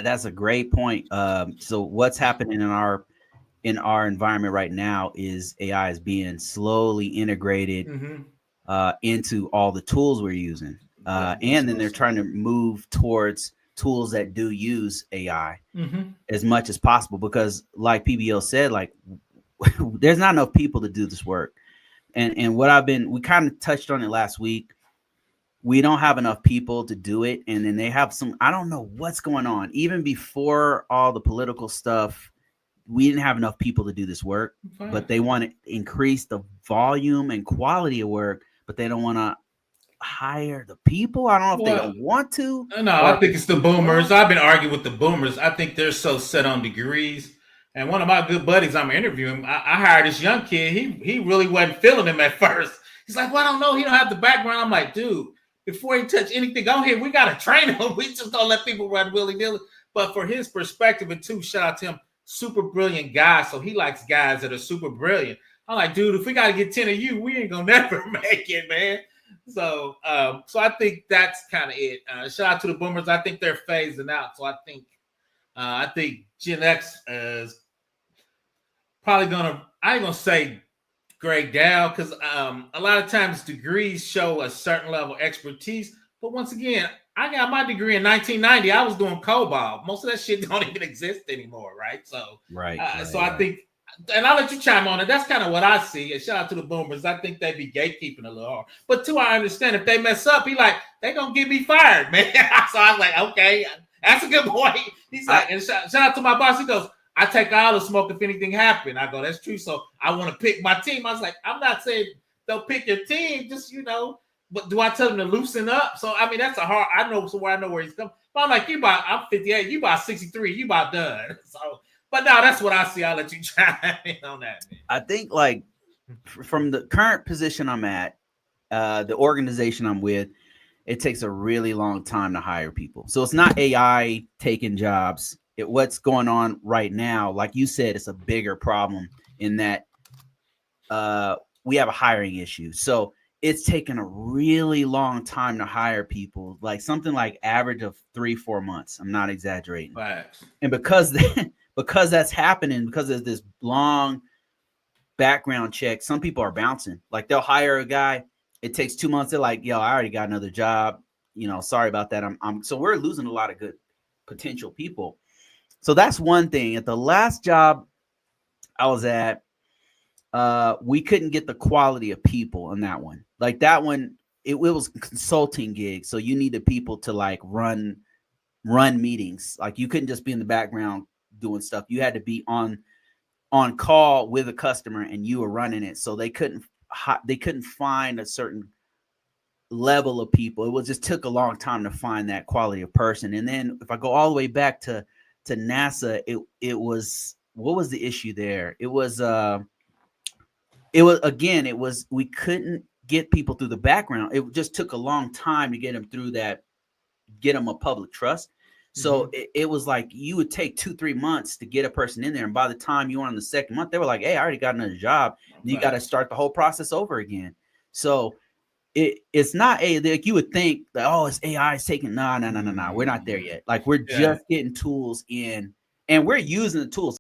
That's a great point. So what's happening in our environment right now is AI is being slowly integrated Mm-hmm. into all the tools we're using. Yeah, And makes then they're most trying sense. to move towards tools that do use AI Mm-hmm. as much as possible because, like PBO said, like there's not enough people to do this work. And what we kind of touched on it last week. We don't have enough people to do it, and then they have some. I don't know what's going on. Even before all the political stuff, we didn't have enough people to do this work, but Fine. they want to increase the volume and quality of work, but they don't want to hire the people. I don't know if they Well, don't want to no, or I if think it's it's the too boomers. slow. I've been arguing with the boomers. I think they're so set on degrees. And one of my good buddies I'm interviewing, I hired this young kid. He really wasn't feeling him at first. He's like, well, I don't know. He don't have the background. I'm like, dude, before he touch anything on here, we got to train him. We just don't let people run willy-nilly. But for his perspective, and too, shout out to him, super brilliant guy. So he likes guys that are super brilliant. I'm like, dude, if we got to get 10 of you, we ain't going to never make it, man. So I think that's kind of it. Shout out to the boomers. I think they're phasing out. So I think Gen X is probably gonna. I ain't gonna say grade down because a lot of times degrees show a certain level of expertise. But once again, I got my degree in 1990. I was doing COBOL. Most of that shit don't even exist anymore, right? Right, So right, I right. think, and I'll let you chime on it. That's kind of what I see. And shout out to the boomers. I think they be gatekeeping a little hard. But two, I understand if they mess up, he like they gonna get me fired, man. So I was like, okay, that's a good point. He's I like, and shout out to my boss. He goes, I take all the smoke if anything happened. I go, that's true. So I want to pick my team. I was like, I'm not saying they'll pick your team, just but do I tell them to loosen up? So I mean, that's a hard. I know so where I know where he's coming. But I'm like, I'm 58, you about 63, you about done. So, but now that's what I see. I'll let you chime in on that, I think like from the current position I'm at, the organization I'm with, it takes a really long time to hire people. So it's not AI taking jobs. What's going on right now, like you said, it's a bigger problem in that uh, we have a hiring issue. So it's taken a really long time to hire people, like something like average of 3-4 months. I'm not exaggerating. man. Facts. And because that's happening, because of this long background check, some people are bouncing. Like they'll hire a guy, it takes 2 months. They're like, "Yo, I already got another job. Sorry about that." I'm so we're losing a lot of good potential people. So that's one thing. At the last job I was at, we couldn't get the quality of people on that one. Like that one, it was a consulting gig, so you needed people to like run meetings. Like you couldn't just be in the background doing stuff. You had to be on call with a customer and you were running it. So they couldn't find a certain level of people. It was just took a long time to find that quality of person. And then if I go all the way back to NASA, it was what was the issue there? It was we couldn't get people through the background. It just took a long time to get them through that, get them a public trust. So Mm-hmm. it was like you would take 2-3 months to get a person in there, and by the time you were on the second month, they were like, "Hey, I already got another job." And you got to Facts. start the whole process over again. So it's not like you would think that, oh, it's AI is taking. No, no, no, no, no. We're not there yet. Like we're Yeah. just getting tools in, and we're using the tools.